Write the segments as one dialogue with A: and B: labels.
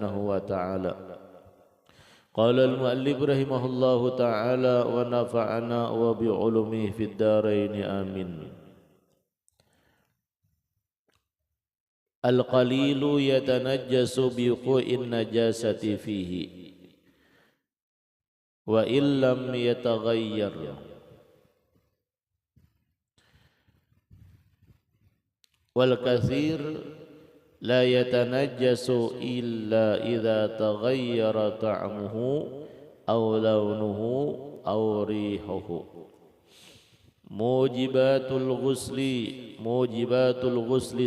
A: wa ta'ala. Qala al-muallif rahimahullahu ta'ala wa nafa'ana wa bi'ulumihi fid dharain amin. Al-qalilu yatanajjasu biwuqu'in najasati fihi wa illam yataghayyar wal katsir la yatanajjasu illa idza taghayyara ta'muhu aw launuhu aw rihuhu. Mujibatul ghusli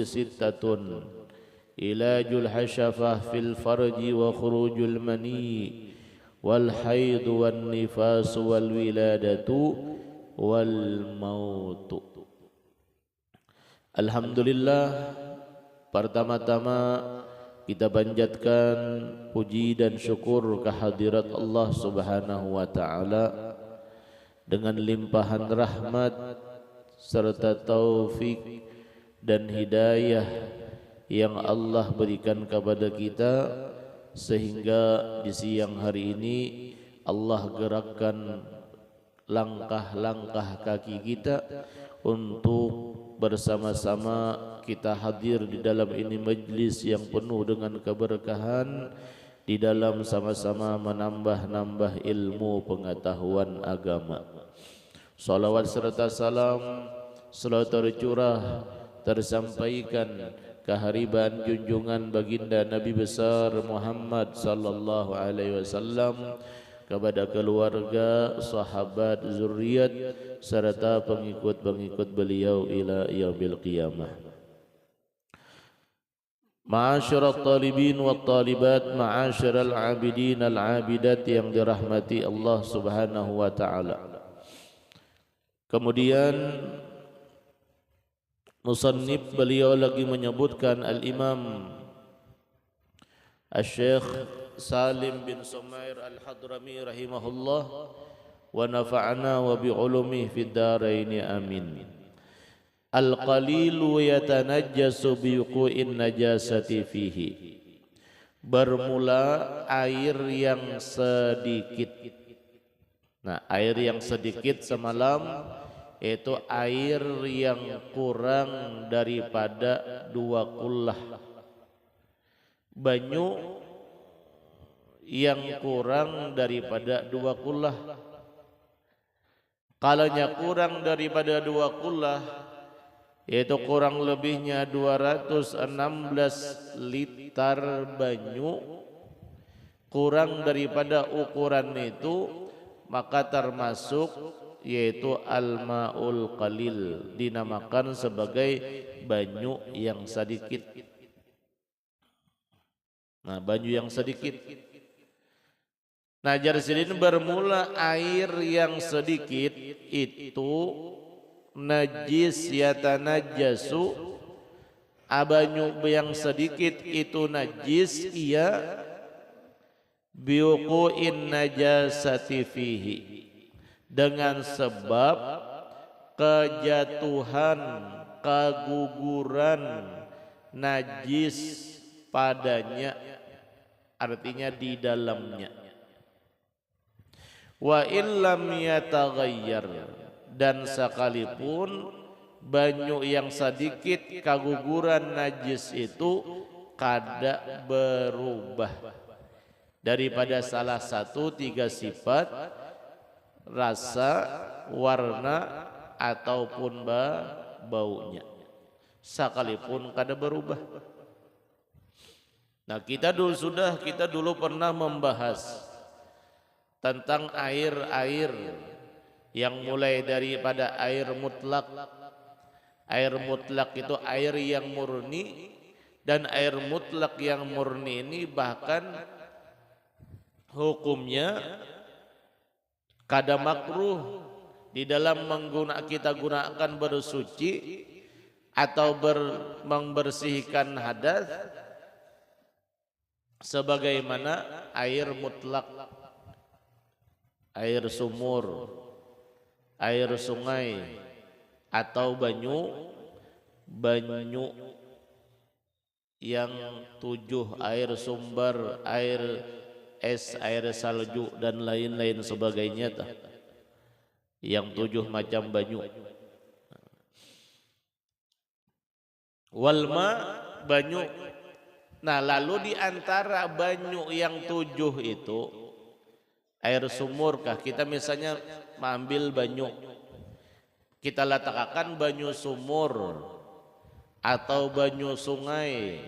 A: sittatun ilajul hasyafah fil farji wa khurujul mani wal haid wan nifas wal wiladatu wal mautu. Alhamdulillah, pertama-tama kita panjatkan puji dan syukur kehadirat Allah Subhanahu wa ta'ala dengan limpahan rahmat serta taufik dan hidayah yang Allah berikan kepada kita, sehingga di siang hari ini Allah gerakkan langkah-langkah kaki kita untuk bersama-sama kita hadir di dalam ini majlis yang penuh dengan keberkahan, di dalam sama-sama menambah-nambah ilmu pengetahuan agama. Salawat serta salam selalu tercurah tersampaikan kehariban junjungan baginda Nabi besar Muhammad sallallahu alaihi wasallam kepada keluarga, sahabat, zuriat serta pengikut-pengikut beliau ila yaumil qiyamah. Ma'asyiral talibin wat talibat, ma'asyiral abidin al abidat yang dirahmati Allah Subhanahu wa taala. Kemudian musannif beliau lagi menyebutkan al-Imam Asy-Syaikh Salim bin Sumair Al-Hadrami rahimahullah wa nafa'ana wa bi'ulumihi fid dharain amin. Al-qalilu yatanajjasu biwuqu'in najasati fihi. Bermula air yang sedikit. Nah, air yang sedikit semalam itu air yang kurang daripada 2 kullah. Banyu yang kurang daripada 2 kullah. Kalanya kurang daripada 2 kullah, yaitu kurang lebihnya 216 liter banyu, kurang daripada ukuran itu, maka termasuk yaitu al-ma'ul qalil, dinamakan sebagai banyu yang sedikit. Nah, banyu yang sedikit. Nah, dari sini bermula air yang sedikit itu najis yatanajjasu. Banyu yang sedikit itu najis, ia biwuqu'in najasati fihi, dengan sebab kejatuhan, keguguran najis padanya, artinya di dalamnya. Wa illam yataghayyar, dan sekalipun banyu yang sedikit keguguran najis itu kada berubah daripada salah satu 3 sifat, rasa, warna ataupun baunya, sekalipun kada berubah. Nah, kita dulu pernah membahas tentang air-air yang mulai daripada air mutlak. Air mutlak itu air yang murni, dan air mutlak yang murni ini bahkan hukumnya kada makruh di dalam kita gunakan bersuci atau membersihkan hadas, sebagaimana air mutlak, air sumur, air sungai, atau banyu yang 7 air sumber, air es, air salju dan lain-lain sebagainya tah. Yang 7 macam banyu. Walma banyu. Nah, lalu di antara banyu yang 7 itu air sumur kah? Kita misalnya mengambil banyu, kita letakkan banyu sumur atau banyu sungai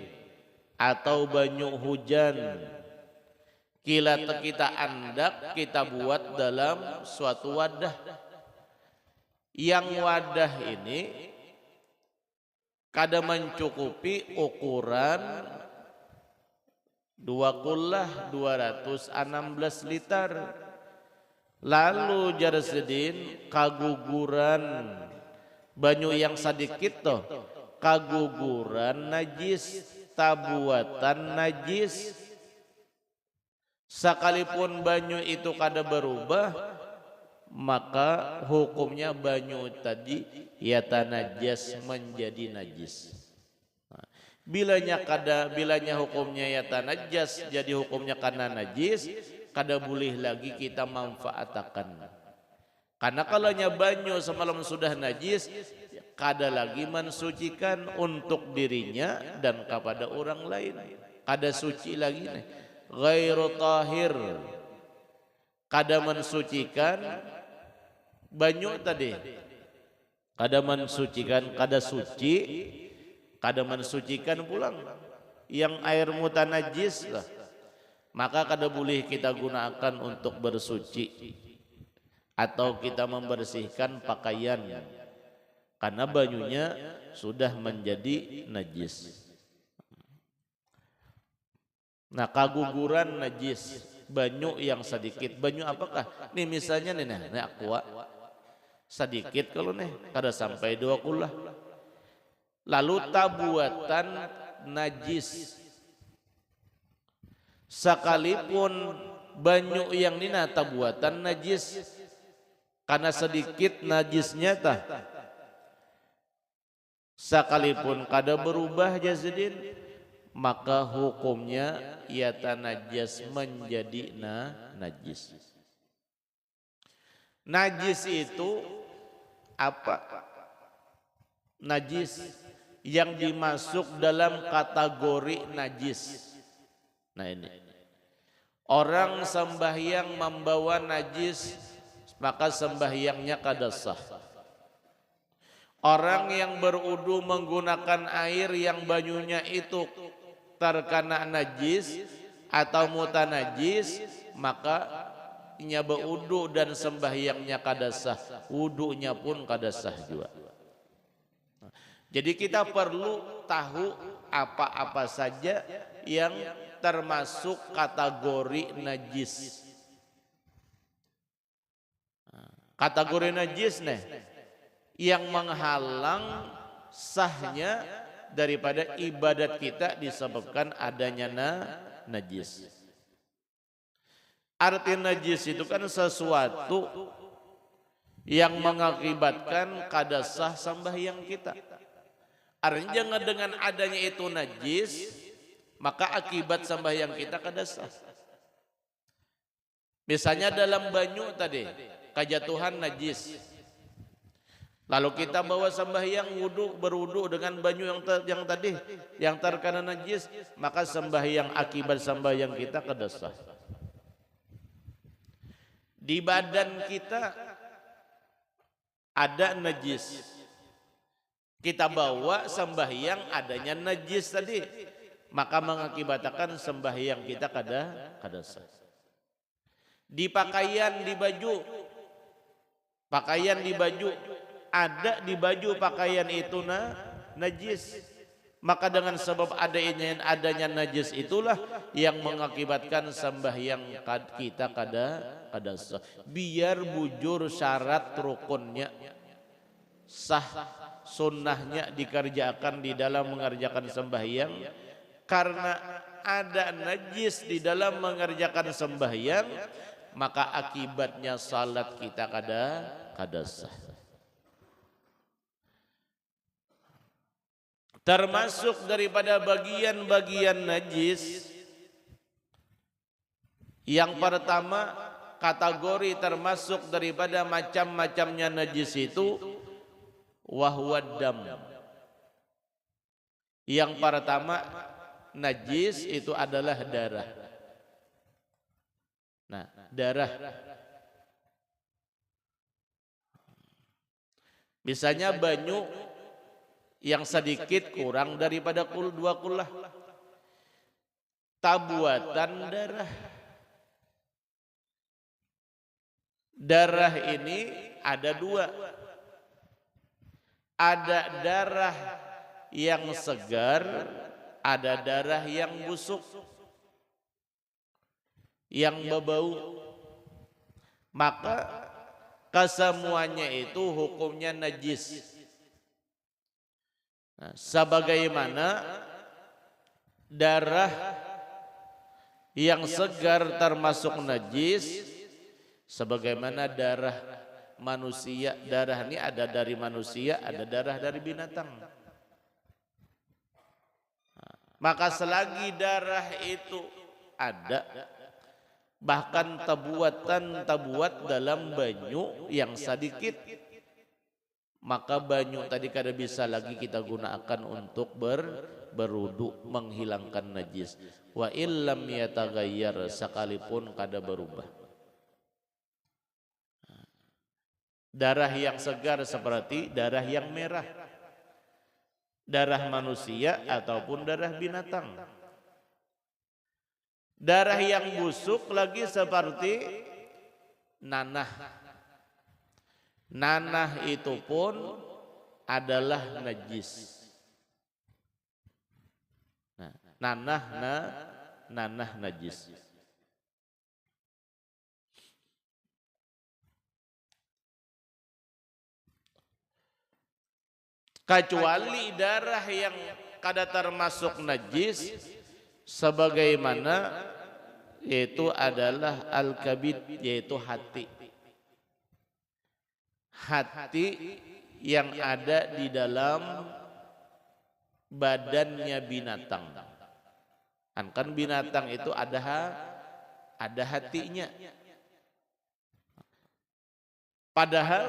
A: atau banyu hujan. Kita andak, kita buat dalam suatu wadah. Yang wadah ini kada mencukupi ukuran 2 kullah 216 liter. Lalu Jarsedin kaguguran banyu yang sedikit toh, kaguguran najis, tabuatan najis. Sekalipun banyu itu kada berubah, maka hukumnya banyu tadi yata najas, menjadi najis. Bilanya hukumnya yata najas, jadi hukumnya karena najis, kada boleh lagi kita manfaatkan. Karena kalaunya banyu semalam sudah najis, kada lagi mensucikan untuk dirinya dan kepada orang lain. Kada suci lagi nih. Ghairu tahir, kada mensucikan banyu tadi, kada mensucikan, kada suci, kada mensucikan pulang yang air mutanajis lah, maka kada boleh kita gunakan untuk bersuci atau kita membersihkan pakaian karena banyunya sudah menjadi najis. Nah, kaguguran najis, banyu yang sedikit. Banyu apakah? Nih misalnya nih, aqua sedikit kalau nih, kada sampai 2 kullah. Lalu tabuatan najis, sekalipun banyu yang nina tabuatan najis, karena sedikit najisnya tah, sekalipun kada berubah Jazidin, maka hukumnya yata najas, menjadi najis. Najis itu apa? Najis yang dimasuk dalam kategori najis. Nah ini, orang sembahyang membawa najis, maka sembahyangnya kada sah. Orang yang berudu menggunakan air yang banyunya itu terkena najis atau mutanajis, maka nya berudu dan sembahyangnya kada sah, wudunya pun kada sah juga. Jadi kita perlu tahu apa-apa saja yang termasuk kategori najis. Kategori najis nih yang menghalang sahnya daripada ibadat kita disebabkan adanya najis. Arti najis itu kan sesuatu yang mengakibatkan kada sah sembahyang kita. Artinya dengan adanya itu najis, maka akibat sembahyang kita kada sah. Misalnya dalam banyu tadi, kejatuhan najis. Lalu kita bawa sembahyang berwudu dengan banyu yang tadi yang terkena najis, maka sembahyang, akibat sembahyang kita kada sah. Di badan kita ada najis, kita bawa sembahyang adanya najis tadi, maka mengakibatkan sembahyang kita kada sah. Di pakaian, di baju, ada di baju pakaian itu najis, maka dengan sebab adanya najis itulah yang mengakibatkan sembahyang kita kada sah. Biar bujur syarat rukunnya, sah sunnahnya dikerjakan di dalam mengerjakan sembahyang, karena ada najis di dalam mengerjakan sembahyang, maka akibatnya salat kita kada sah. Termasuk daripada bagian-bagian najis yang pertama, kategori termasuk daripada macam-macamnya najis itu wahwadam. Yang pertama, najis itu adalah darah. Nah, darah. Misalnya banyu yang sedikit kurang daripada 2 kullah. Tabuatan darah. Darah ini ada 2. Ada darah yang segar, ada darah yang busuk, yang berbau. Maka kesemuanya itu hukumnya najis. Nah, sebagaimana darah yang segar termasuk najis, sebagaimana darah manusia. Darah ini ada dari manusia, ada darah dari binatang. Maka selagi darah itu ada, bahkan tabuat dalam banyu yang sedikit, maka banyu tadi kada bisa lagi kita gunakan untuk berwudu, menghilangkan najis. Wa illam yataghayyar, sekalipun kada berubah. Darah yang segar seperti darah yang merah, darah manusia ataupun darah binatang. Darah yang busuk lagi seperti nanah. Nanah itu pun adalah najis. Nah, nanah najis. Kecuali darah yang kada termasuk najis, sebagaimana yaitu adalah al-kabid, yaitu hati. Hati yang ada di dalam badannya binatang. Kan binatang itu ada hatinya. Padahal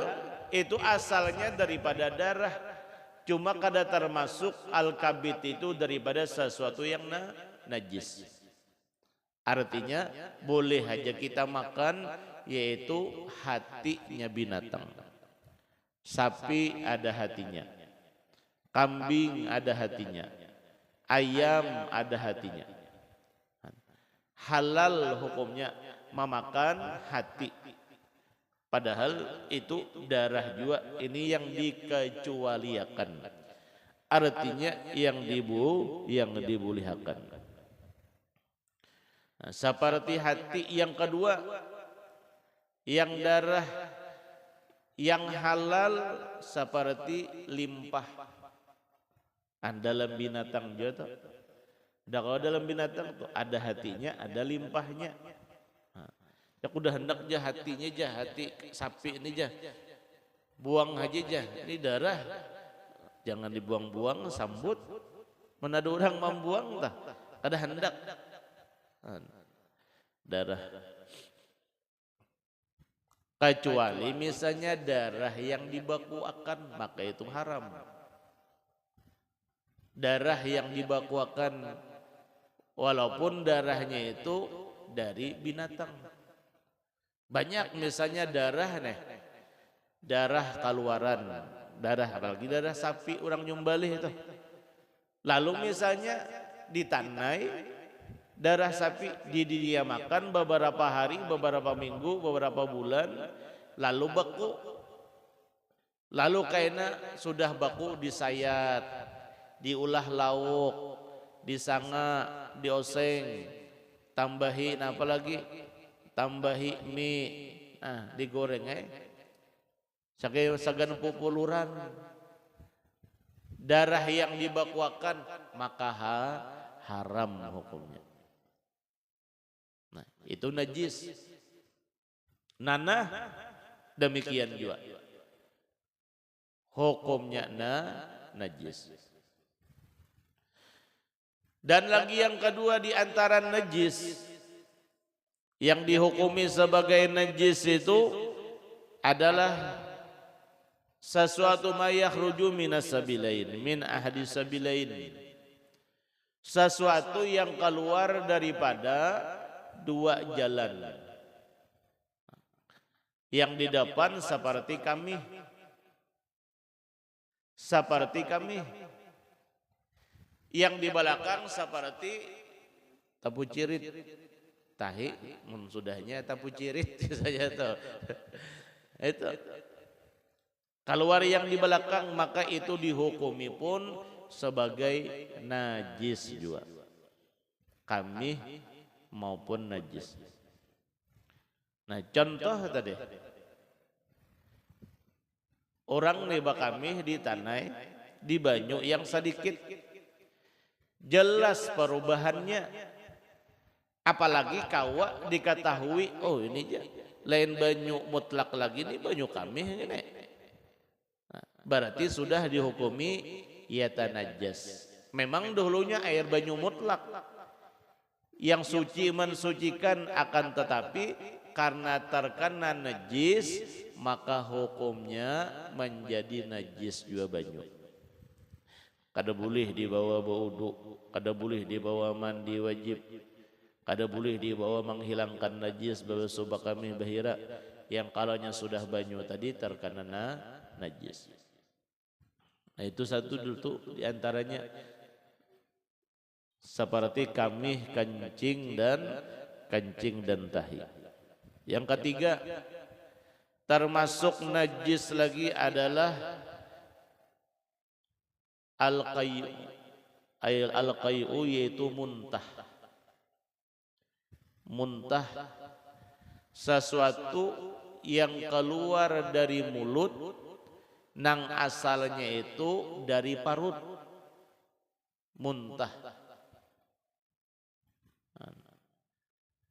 A: itu asalnya daripada darah. Cuma kada termasuk al-kabid itu daripada sesuatu yang najis. Artinya boleh aja kita makan, yaitu hatinya binatang. Sapi ada hatinya, kambing ada hatinya, ayam ada hatinya. Halal hukumnya memakan hati. Padahal itu darah juga, ini yang dikecualiakan. Artinya yang dibolehkan. Nah, seperti hati yang kedua, yang darah yang halal seperti limpah. Dalam binatang juga. Kalau dalam binatang tuh ada hatinya, ada limpahnya. Ya udah hendak jah hatinya jah, hati sapi ini jah, buang aja jah, ini darah, jangan dibuang-buang, sambut. Mana ada orang membuang tah, kada hendak darah. Kecuali misalnya darah yang dibakuakan, maka itu haram. Darah yang dibakuakan walaupun darahnya itu dari binatang. Banyak misalnya darah keluaran, darah apalagi darah sapi orang nyumbalih itu. Lalu misalnya ditanai darah sapi didiamakan beberapa hari, beberapa minggu, beberapa bulan, lalu beku. Lalu kaina sudah beku disayat, diulah lauk, disanga, dioseng, tambahin apa lagi? Tambahi mie, digoreng sagan pupuluran. Darah yang dibakuakan maka haram hukumnya. Nah, itu najis. Nanah demikian juga. Hukumnya najis. Dan lagi yang kedua di antara najis yang dihukumi sebagai najis itu adalah sesuatu ma yakhruju minas sabilain min ahadi sabilain, sesuatu yang keluar daripada dua jalan. Yang di depan seperti kami, yang di belakang seperti tapu cirit, tahi sudahnya tapu cirit saja tuh. Itu keluar yang di belakang, maka itu dihukumi pun sebagai najis juga, kami maupun najis. Nah contoh tadi, orang neba kami di tanah, di banyu yang sedikit, jelas perubahannya. Apalagi kawa diketahui, oh ini lain banyu mutlak lagi, ini banyu kami ini. Nah, berarti sudah dihukumi yata najas. Memang dulunya air banyu mutlak yang suci mensucikan, akan tetapi karena terkena najis maka hukumnya menjadi najis juga banyu. Kada boleh dibawa wudu, kada boleh dibawa mandi wajib, kada boleh dibawa menghilangkan najis bawa subak kami bahira yang kalanya sudah banyu tadi terkena najis. Nah itu satu dulu diantaranya, seperti kami kencing dan tahi. Yang ketiga termasuk najis lagi adalah al-qay'u, yaitu muntah. Muntah sesuatu yang keluar dari mulut nang asalnya itu dari parut, muntah.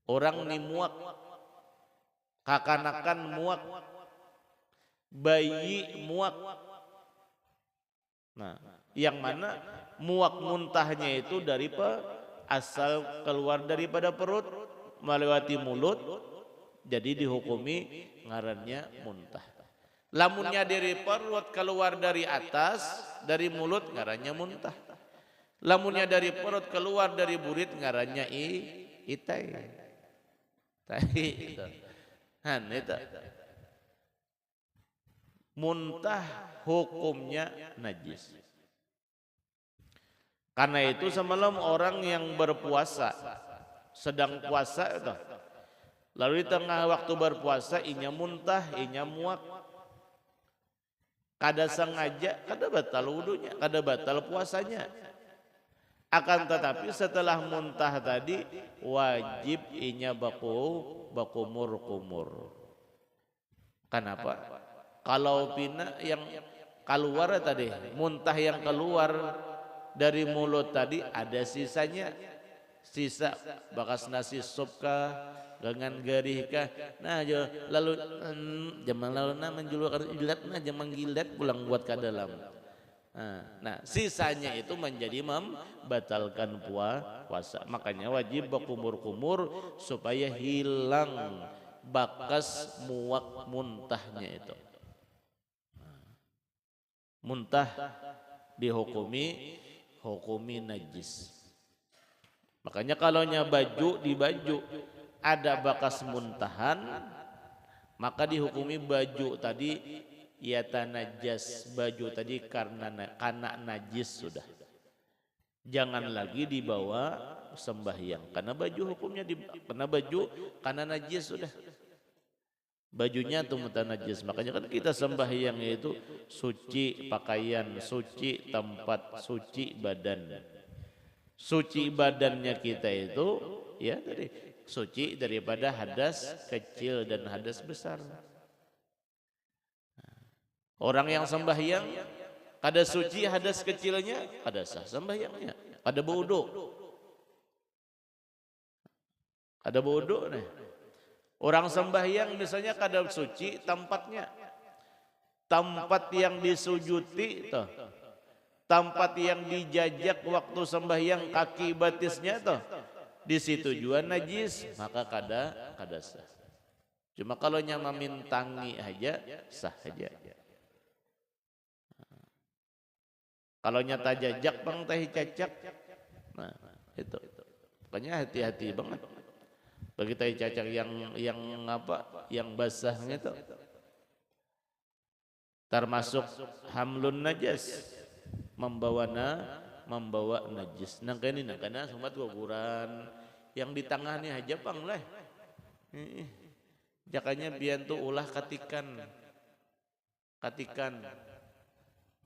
A: Orang ni muak, kakanakan muak, bayi muak. Nah, yang mana muak muntahnya itu dari asal keluar daripada perut melewati mulut, jadi dihukumi ngarannya muntah. Lamunnya dari perut keluar dari atas dari mulut ngarannya muntah. Lamunnya dari perut keluar dari burit ngarannya itai. Tahi itu. Itu. Muntah hukumnya najis. Karena itu semalam orang yang berpuasa, sedang puasa itu, lalu di tengah waktu berpuasa inya muntah, inya muak, kada sengaja, kada batal wudunya, kada batal puasanya. Akan tetapi setelah muntah tadi wajib inya bakumur. Kenapa? Kalau pina yang keluar tadi, muntah yang keluar dari mulut tadi ada sisanya, sisa bekas nasi sup kah, dengan garih kah. Nah lalu jaman lalu menjulukan ilat, nah jaman gilat pulang buat ke dalam. Nah sisanya itu menjadi membatalkan puasa. Makanya wajib berkumur-kumur supaya hilang bakas muak muntahnya itu. Muntah dihukumi najis. Makanya kalaunya di baju ada bakas muntahan, maka dihukumi baju tadi yata najas, baju tadi karena najis sudah. Jangan lagi dibawa sembahyang karena baju hukumnya karena baju karena najis sudah. Bajunya tuh najis. Makanya kan kita sembahyang itu suci pakaian, suci tempat, suci badan. Suci badannya kita itu ya tadi suci daripada hadas kecil dan hadas besar. Orang yang sembahyang kada suci hadas kecilnya, kada sah sembahyangnya, kada wudu. Kada wudu nih. Orang sembahyang misalnya kada suci tempatnya. Tempat yang disujuti tuh. tempat yang dijajak waktu sembahyang kaki batisnya tuh di situ juga najis, maka kada sah. Cuma kalau nya memintangi aja sah aja. Kalau nya tajajak bang teh cacak, nah itu. Pokoknya hati-hati banget. Bagi teh cacak yang apa? Yang basah gitu. Termasuk hamlun najas, membawa najis. Nah ini karena sobat kuburan yang di tengahnya aja pang lah. Jakanya biar tuh ulah katikan.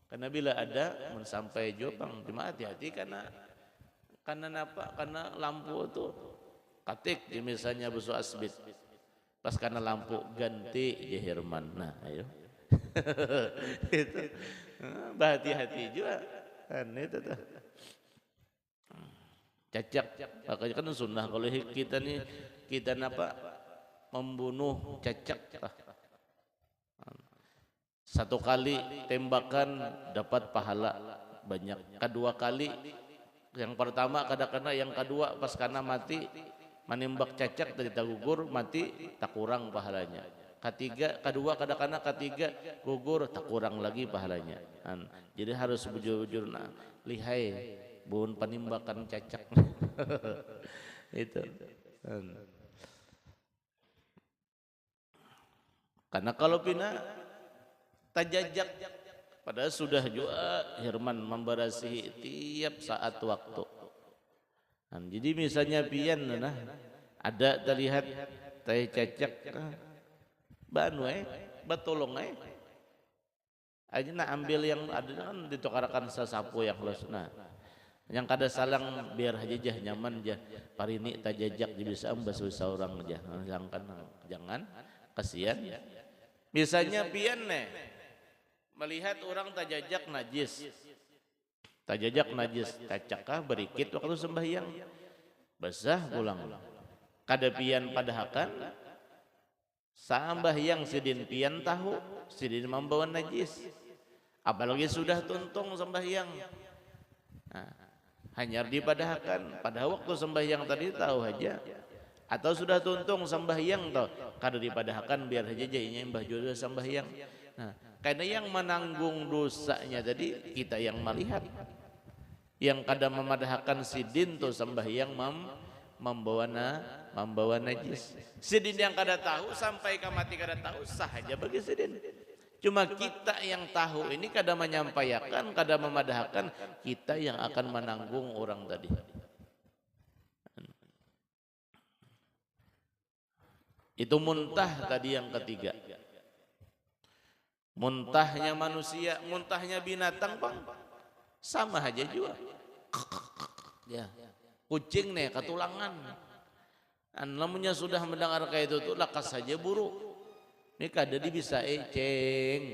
A: Karena bila ada sampai jopang, cuma hati-hati karena apa? Karena lampu tuh katik, misalnya busu asbit. Pas karena lampu ganti Jahirman. Nah, ayo. Itu berhati-hati juga. Kan itu tuh. Cacak. Makanya kan sunnah kalau kita apa? Membunuh cacak. Satu kali tembakan dapat pahala banyak. Kedua kali, yang pertama kadang-kadang, yang kedua pas karena mati menembak cacak dari gugur mati tak kurang pahalanya. Kedua kadang-kadang ketiga gugur tak kurang lagi pahalanya. Jadi harus bujur-bujur lihai bun penembakan cacak. Itu. Karena kalau pina tajajak, padahal sudah juga Herman memberasihi tiap saat waktu. Jadi misalnya pian ada terlihat teh cacak banu batolong aja ambil yang ada kan ditukarakan sesapu yang halus. Yang kada salang biar aja nyaman aja parini tajajak bisa basuh orang aja. Jangan kasihan. Misalnya pian melihat orang tajajak najis, cacakah berikit waktu sembahyang, basah pulang. Kada pian padahakan, sambahyang sidin pian tahu, sidin membawa najis. Apalagi sudah tuntung sembahyang, hanya dipadahakan pada waktu sembahyang tadi tahu aja. Atau sudah tuntung sembahyang toh kada dipadahakan biar aja jadinya mbah jodoh sembahyang. Karena yang menanggung dosanya tadi kita yang melihat, yang kada memadahkan sidin tuh sembahyang membawa najis. Sidin yang kada tahu sampai ke mati kada tahu sah aja bagi sidin. Cuma kita yang tahu ini kada menyampaikan, kada memadahkan, kita yang akan menanggung orang tadi. Itu muntah tadi yang ketiga. Muntahnya manusia, muntahnya binatang bang, sama aja juga. Ya, kucing nih katulangan. Namanya sudah mendengar kayak itu tuh lakas saja buruk. Ini kada dibisai ceng,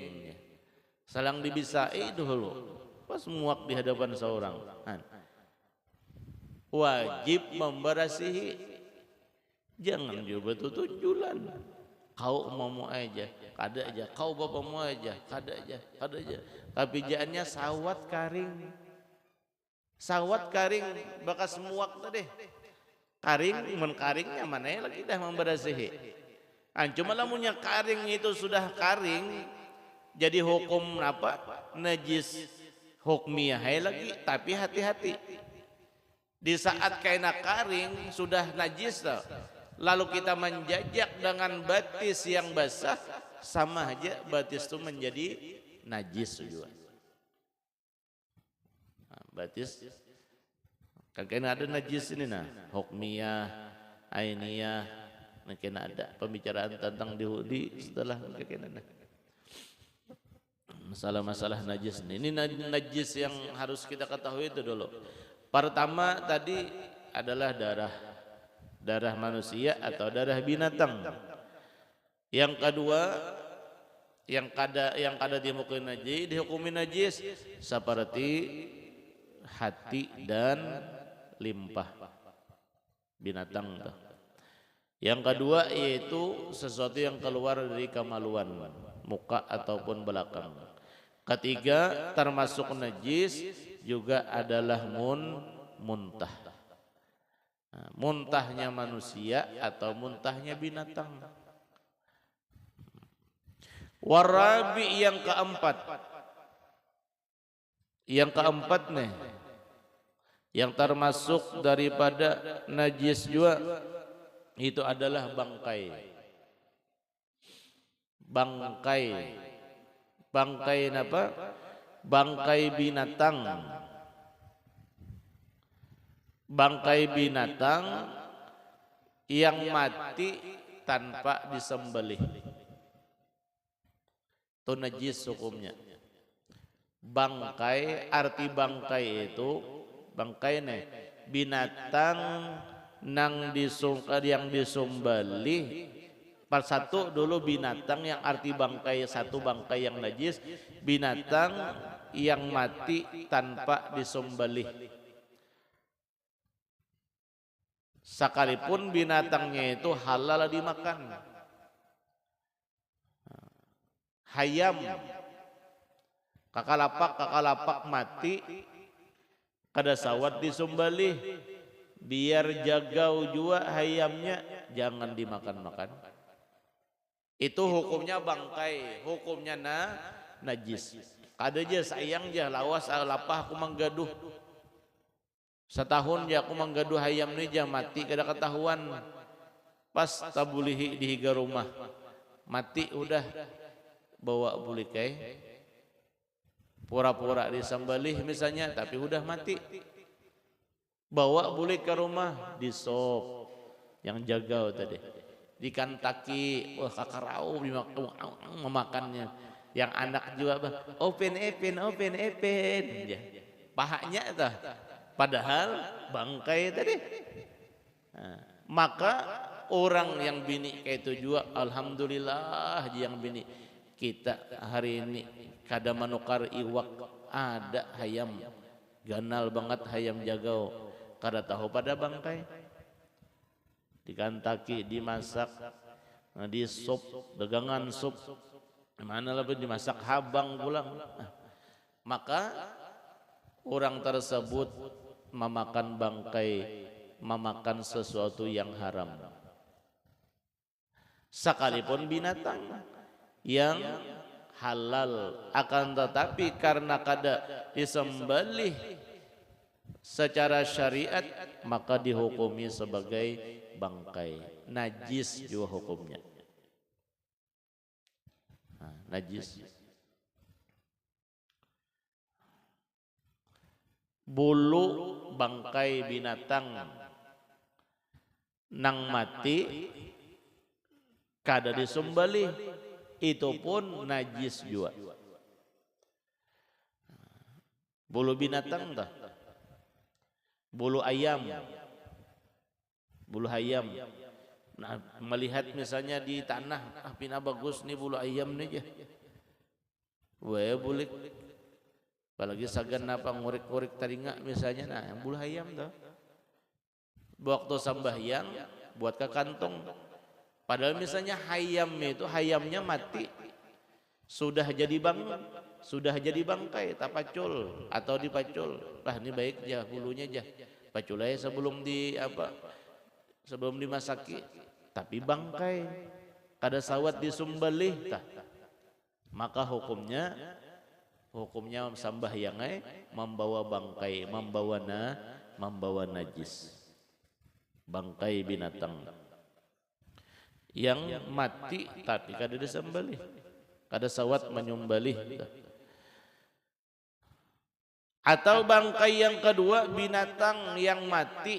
A: salang dibisai dulu. Pas muak di hadapan seorang, wajib memberasihi. Jangan juga tujulan. Kau mau aja, kada aja. Kau bapak mau aja, kada aja. Tapi jaannya sawat karing, bekas muak tadi. Karing, menkaringnya mana ya lagi dah memberasihi. Cuma lamunnya karing itu sudah karing, jadi hukum apa? Najis hukmiyah lagi. Tapi hati-hati. Di saat kaina karing sudah najis tau. Lalu kita menjajak dengan batis yang basah, sama aja batis itu menjadi najis juga. Batis kan ada najis ini hukmiyah, ainiyah, mungkin ada pembicaraan tentang di setelah masalah-masalah najis ini najis yang harus kita ketahui itu dulu. Pertama tadi adalah darah manusia atau darah binatang. Yang kedua yang kada dihukumi najis seperti hati dan limpah binatang. Yang kedua yaitu sesuatu yang keluar dari kemaluan, muka ataupun belakang. Ketiga, termasuk najis juga adalah muntah. Nah, muntahnya manusia atau muntahnya binatang. Warabi yang keempat. Yang keempat nih, yang termasuk daripada najis juga itu adalah bangkai. Bangkai apa? Bangkai binatang. Bangkai binatang yang mati tanpa disembelih. Itu najis hukumnya. Bangkai, arti bangkai itu bangkai nih binatang yang disembelih. Part satu dulu binatang yang arti bangkai satu, bangkai yang najis, binatang yang mati tanpa disembelih. Sekalipun binatangnya itu halal dimakan. Hayam, kakalapak mati kada sawat disembelih, biar jagau juga hayamnya jangan dimakan-makan. Itu hukumnya bangkai, hukumnya najis. Kada aja sayang aja lawas lapah aku manggaduh. Setahun ya aku manggaduh hayam ni aja mati kada ketahuan. Pas tabulihi di higa rumah. Mati udah bawa bulikai. Pura-pura disembelih misalnya tapi udah mati. Bawa bulik ke rumah disop yang jagau tadi. Dikantaki, wah kakarau memakannya. Yang anak juga open ya. Pahanya itu padahal bangkai tadi. Nah, maka orang yang bini kayak itu juga alhamdulillah yang bini kita hari ini kada manukar iwak ada hayam ganal banget hayam jagau kada tahu pada bangkai. Dikantaki, dimasak, di sup, dagangan sup, mana lebih dimasak habang pulang. Maka orang tersebut memakan bangkai, memakan sesuatu yang haram. Sekalipun binatang yang halal, akan tetapi karena kada disembelih secara syariat maka dihukumi sebagai bangkai, najis juga hukumnya. Nah, najis. Bulu bangkai binatang nang mati kada disembelih itu pun najis juga. Bulu binatang dah. Bulu ayam. Bulu ayam. Nah, melihat misalnya di tanah, pina bagus nih bulu ayam nih ya. Weh boleh. Apalagi sagan apa ngurik-ngurik taringa misalnya, nah yang bulu ayam dah. Waktu sambahyang buat ke kantong. Padahal misalnya hayam itu hayamnya mati. Sudah jadi bangkai, tak pacul atau dipacul. Lah ini baik aja bulunya aja. Pacul aja sebelum dimasaki, tapi bangkai kada sawat disembelih maka hukumnya sambahyangai membawa bangkai, membawa najis. Bangkai binatang yang mati tapi kada disembelih, kada sawat menyembelih. Atau bangkai yang kedua, binatang yang mati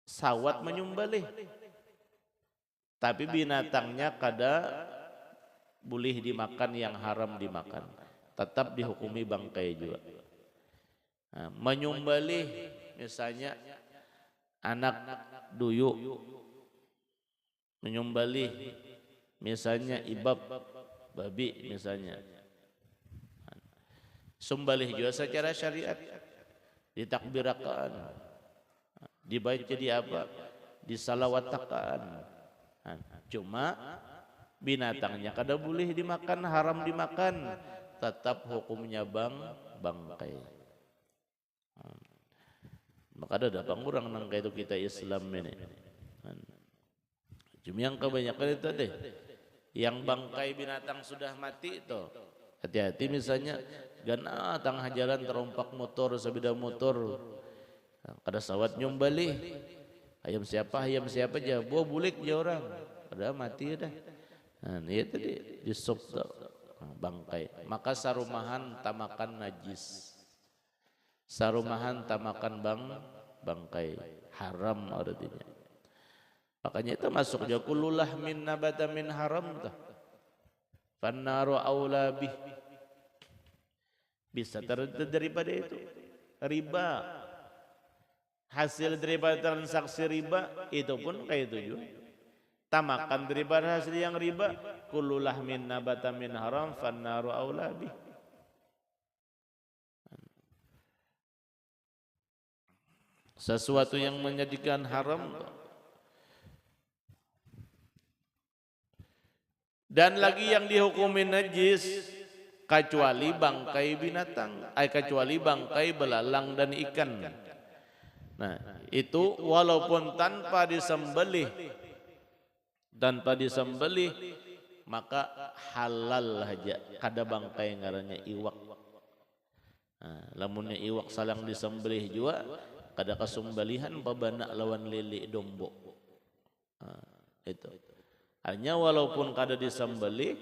A: sawat menyembelih tapi binatangnya kada boleh dimakan, yang haram dimakan, tetap dihukumi bangkai juga. Nah, menyembelih misalnya anak duyuk, menyembelih misalnya ibab babi misalnya, sembelih juga secara syariat, ditakbirakan, dibaca jadi apa, disalawatakan. Cuma binatangnya kada boleh dimakan, haram dimakan, tetap hukumnya bangkai. Maka ada pangurang nang itu kita Islam ini. Cuma yang kebanyakan itu deh, yang bangkai binatang sudah mati itu. Hati-hati misalnya gana tengah jalan terompak motor, sepeda motor, kada sawat nyumbali, ayam siapa aja, buah bulik je orang, ada mati dah. Nah, ini tadi di sop bangkai. Maka sarumahan tamakan najis, sarumahan tamakan bangkai, haram artinya. Makanya itu masuk juga kullulah min nabata min haram tuh. Fannaru aula bih. Bisa daripada itu riba, hasil daripada transaksi riba itu pun kayak itu juga. Tamakan daripada hasil yang riba, kullulah min nabata min haram fannaru aula bih. Sesuatu yang menjadikan haram. Dan lagi yang dihukumi najis kecuali bangkai binatang, kecuali bangkai belalang dan ikan. Nah, itu walaupun tanpa disembelih, maka halal aja. Kada bangkai ngarannya iwak. Nah, lamunnya iwak salang disembelih juga kada kasumbalihan pabana lawan lele dombo. Nah, itu. Hanya walaupun kada disembelih,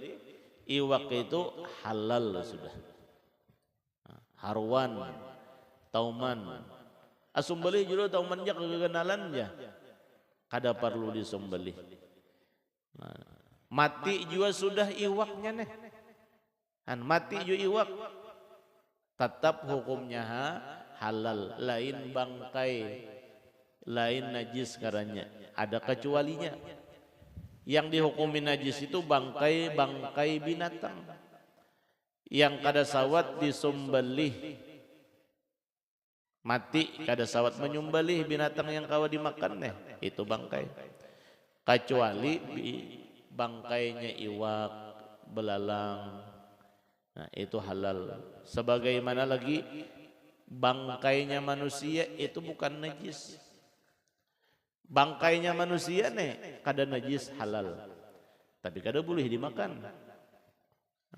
A: iwak itu halal sudah. Harwan, tauman. Asumbelih juga taumannya kegenalannya. Kada perlu disembelih. Nah, mati juga sudah iwaknya nih. Mati juga iwak. Tetap hukumnya halal, lain bangkai, lain najis karanya. Ada kecualinya. Yang dihukumi najis itu bangkai binatang yang kada sawat disembelih, mati kada sawat menyembelih binatang yang kawa dimakan itu bangkai. Kecuali bangkainya iwak, belalang, nah itu halal. Sebagaimana lagi bangkainya manusia itu bukan najis. Bangkainya manusia kada najis halal, tapi kada boleh dimakan.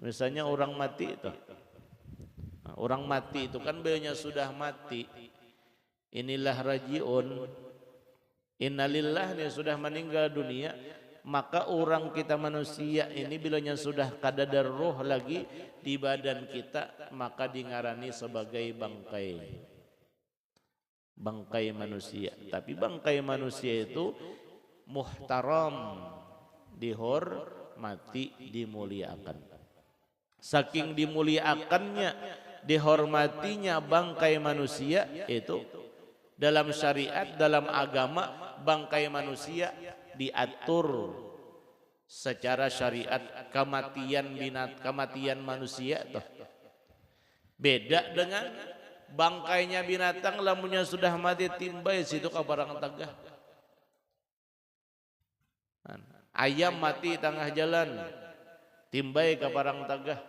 A: Misalnya orang mati itu, orang mati itu kan beliaunya sudah mati. Inilah rajiun, innalillah nih sudah meninggal dunia. Maka orang kita manusia ini bilanya sudah kada ada roh lagi di badan kita, maka dingarani sebagai bangkai. Bangkai manusia. Tapi bangkai manusia itu muhtaram, dihormati, dimuliakan. Saking dimuliakannya, dihormatinya bangkai manusia itu dalam syariat, dalam agama, bangkai manusia diatur secara syariat kematian manusia tuh. Beda dengan bangkainya binatang, lamunnya sudah mati timbai situ ke barang tagah. Ayam mati tengah jalan, timbai ke barang tagah.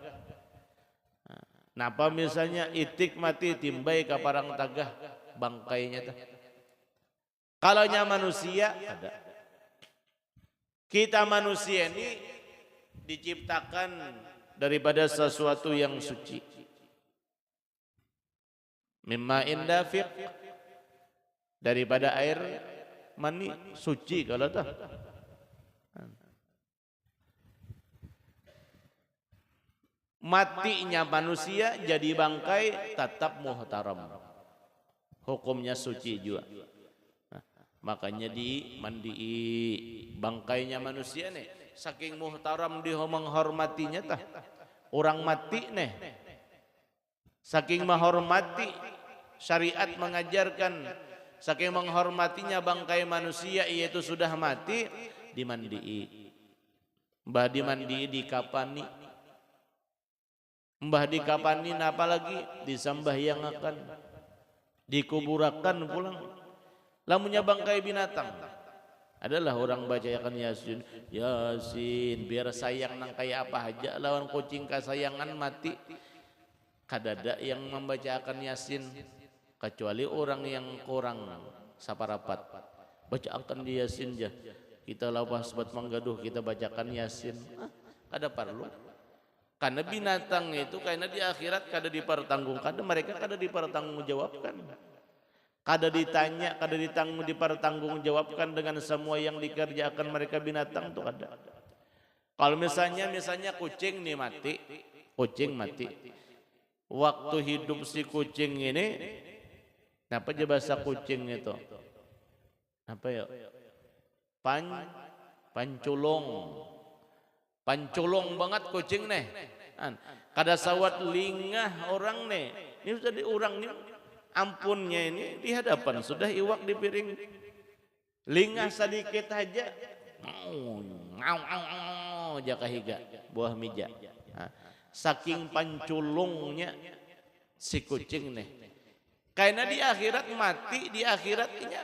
A: Napa misalnya itik mati timbai ke barang tagah bangkainya tuh. Kalaunya manusia ada. Kita manusia ini diciptakan daripada sesuatu yang suci. Mimma indafiq, daripada air mani suci kalau tak. Matinya manusia jadi bangkai tetap muhtaram, hukumnya suci juga. Nah, makanya dimandii bangkainya manusia saking muhtaram menghormatinya tah. Orang mati saking menghormati, syariat mengajarkan saking menghormatinya bangkai manusia yaitu sudah mati dimandii. Mbah dimandii dikapani. Mbah dikapani apalagi disambahyangkan, dikuburakan pulang. Lamunnya bangkai binatang Adalah orang bacakan Yasin, Yasin biar sayang nang kayak apa aja lawan kucing kesayangan mati. Kadada yang membacakan Yasin kecuali orang yang kurang saparapat. Bacakan di Yasin aja. Kita lawas buat menggaduh kita bacakan Yasin. Kada perlu. Karena binatang itu karena di akhirat kada dipertanggungjawabkan, mereka kada dipertanggungjawabkan. Kada ditanya, kada dipertanggungjawabkan dengan semua yang dikerjakan mereka binatang tuh kada. Kalau misalnya kucing nih mati, kucing mati. Waktu hidup si kucing ini, apa aja bahasa kucing itu? Apa ya? Panculong. Panculong banget kucing nih. Kada sawat lingah orang nih. Ini sudah di orang nih. Ampunnya ini di hadapan sudah iwak di piring. Lingah sedikit aja. Jaka higa buah mija. Saking panculungnya si kucing nih. Karena di akhirat mati, di akhiratnya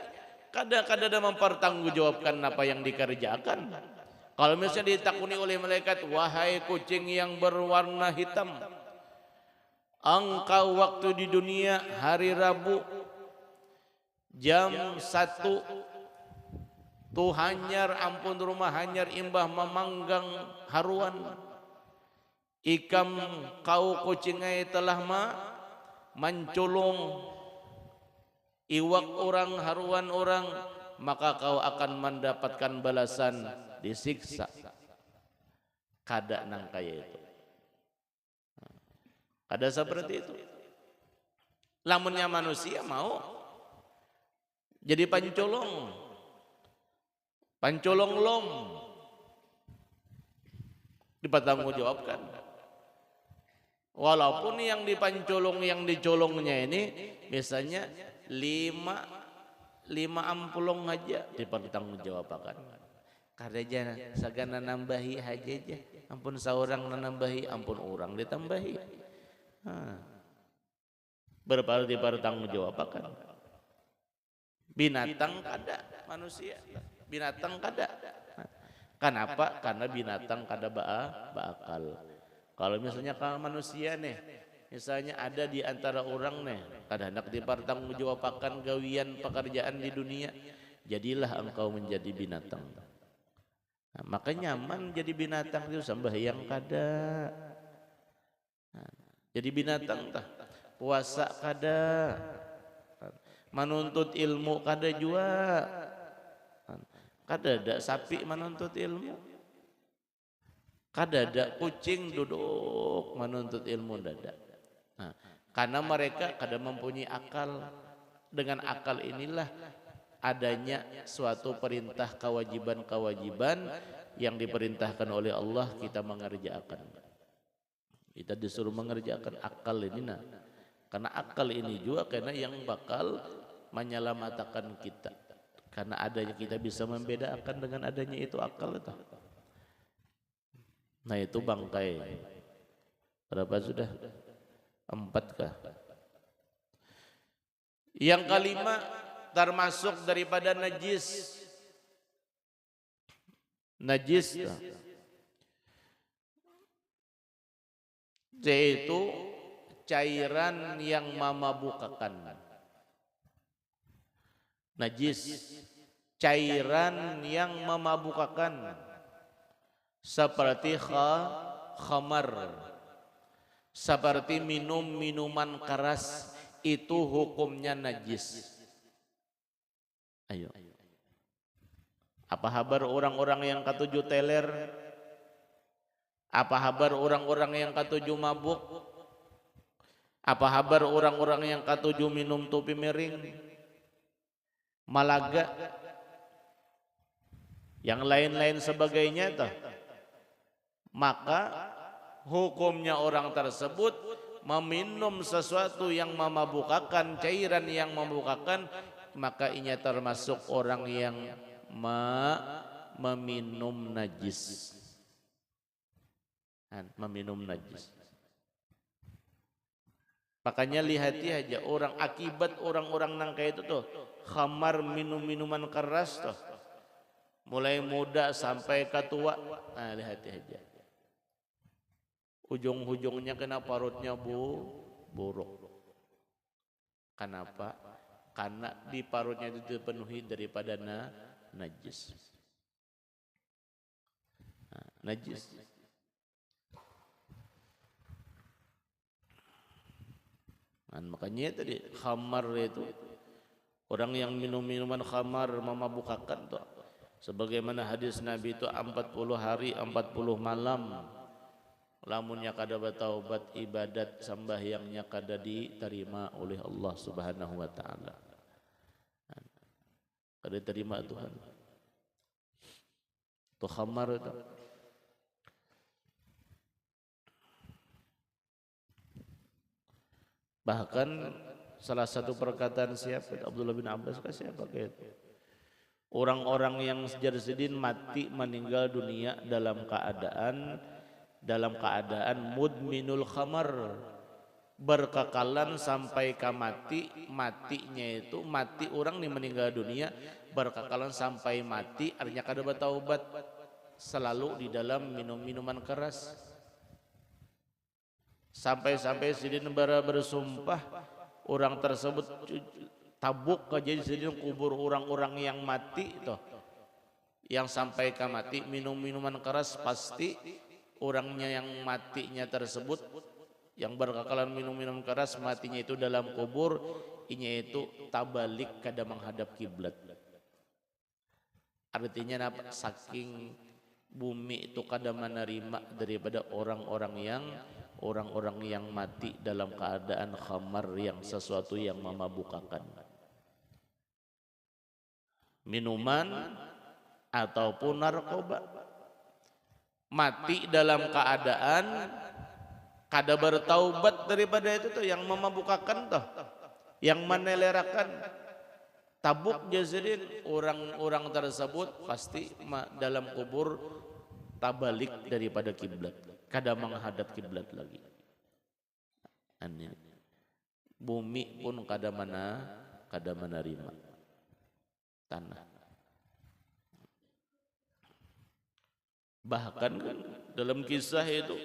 A: kada-kada ada mempertanggungjawabkan apa yang dikerjakan. Kalau misalnya ditakuni oleh malaikat, wahai kucing yang berwarna hitam, engkau waktu di dunia hari Rabu jam 1 tuh hanyar ampun rumah hanyar imbah memanggang haruan. Ikam kau kucingai telah menculung iwak orang haruan orang, maka kau akan mendapatkan balasan disiksa. Kada nang kaya itu. Kada seperti itu. Lamunnya manusia mau jadi panculung. Panculung lom. Dipertanggungjawabkan. Walaupun yang dipanculung yang dicolongnya ini misalnya 5 ampulong aja dipertanggungjawabkan. Karena sagana nambahi aja. Ampun seorang nambahi, ampun orang ditambahi. Berapa dipertanggungjawabkan. Binatang kada, manusia. Binatang kada. Kenapa? Karena binatang kada baakal. Kalau misalnya kalau manusia nih, misalnya ada di antara orang nih, kada hendak dipertanggungjawabkan gawian pekerjaan di dunia, jadilah engkau menjadi binatang. Nah, maka nyaman jadi binatang itu sembahyang kada. Nah, jadi binatang tah, puasa kada, menuntut ilmu kada jua, kada ada sapi menuntut ilmu. Kada ada kucing duduk menuntut ilmu dada. Nah, karena mereka kada mempunyai akal. Dengan akal inilah adanya suatu perintah kewajiban-kewajiban yang diperintahkan oleh Allah kita mengerjakan. Kita disuruh mengerjakan akal ini. Nah, karena akal ini juga karena yang bakal menyelamatkan kita. Karena adanya kita bisa membedakan dengan adanya itu akal itu. Nah itu bangkai. Berapa sudah? 4 kah? Yang kelima termasuk daripada najis. Najis yaitu cairan yang memabukakan. Najis cairan yang memabukakan. Seperti khamar, seperti minuman keras itu hukumnya najis. Ayo. Apa kabar orang-orang yang ketujuh teler? Apa kabar orang-orang yang ketujuh mabuk? Apa kabar orang-orang yang ketujuh minum topi miring? Malaga, yang lain-lain sebagainya tuh. Maka hukumnya orang tersebut meminum sesuatu yang memabukkan, cairan yang memabukkan, maka inya termasuk orang yang meminum najis. Meminum najis. Makanya lihati aja orang akibat orang-orang nang kayak itu tuh khamar minum minuman keras tuh. mulai muda sampai ke tua. Nah, lihat aja. Ujung-ujungnya kena parutnya buruk. Kenapa? Karena di parutnya itu dipenuhi daripada najis. Nah, najis. Nah, makanya tadi khamar itu orang yang minum minuman khamar memabukkan tuh. Sebagaimana hadis Nabi itu 40 hari 40 malam lamunnya kada bertaubat ibadat sembahyangnya kada diterima oleh Allah Subhanahu wa taala. Kada diterima Tuhan. Tuh khamar itu. Bahkan salah satu perkataan siapa Abdullah bin Abbas siapa kayak itu. Orang-orang yang sejarah mati meninggal dunia dalam keadaan mudminul khamar, berkekalan sampai ke matinya itu mati orang nih meninggal dunia berkekalan sampai mati artinya kada bertaubat selalu di dalam minuman keras sampai sidin bersumpah orang tersebut tabuk jadi sidin kubur orang-orang yang mati toh yang sampai ke mati minum minuman keras pasti orangnya yang matinya tersebut yang berkekalan minum keras matinya itu dalam kubur inya itu tabalik kada menghadap kiblat. Artinya apa? Saking bumi itu kada menerima daripada orang-orang yang mati dalam keadaan khamar yang sesuatu yang memabukkan. Minuman ataupun narkoba. Mati dalam keadaan kada bertaubat daripada itu tuh yang memabukkan tuh, yang menelerakan. Tabuk jazidin orang-orang tersebut pasti dalam kubur tabalik daripada kiblat, kada menghadap kiblat lagi. Aneh. Bumi pun kada menerima tanah. Bahkan kan dalam kisah itu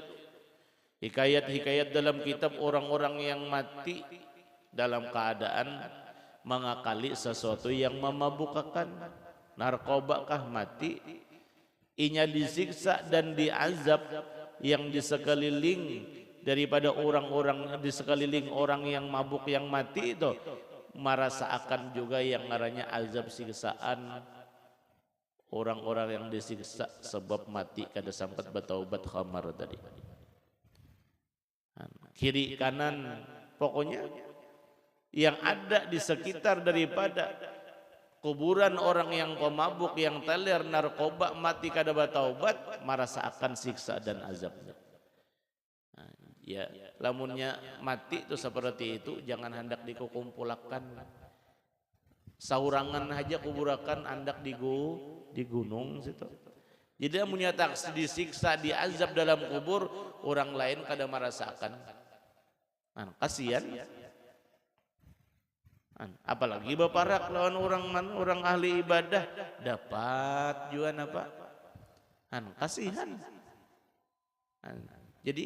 A: hikayat-hikayat dalam kitab orang-orang yang mati dalam keadaan mengakali sesuatu yang memabukkan. Narkoba kah mati inya disiksa dan diazab yang di sekeliling daripada orang-orang di sekeliling orang yang mabuk yang mati itu merasakan juga yang ngarannya azab siksaan orang-orang yang disiksa sebab mati kada sempat bertaubat khamar tadi. Kiri kanan pokoknya yang ada di sekitar daripada kuburan orang yang pemabuk yang teler narkoba mati kada bertaubat merasakan siksa dan azabnya. Ya, lamunnya mati itu seperti itu jangan hendak dikumpulkan. Saurangan aja kuburakan hendak di gunung situ. Jadi amunnya tak disiksa diazab dalam kubur orang lain kada merasakan. Kasihan. Apalagi baparak lawan orang ahli ibadah dapat juan apa? Kasihan. Jadi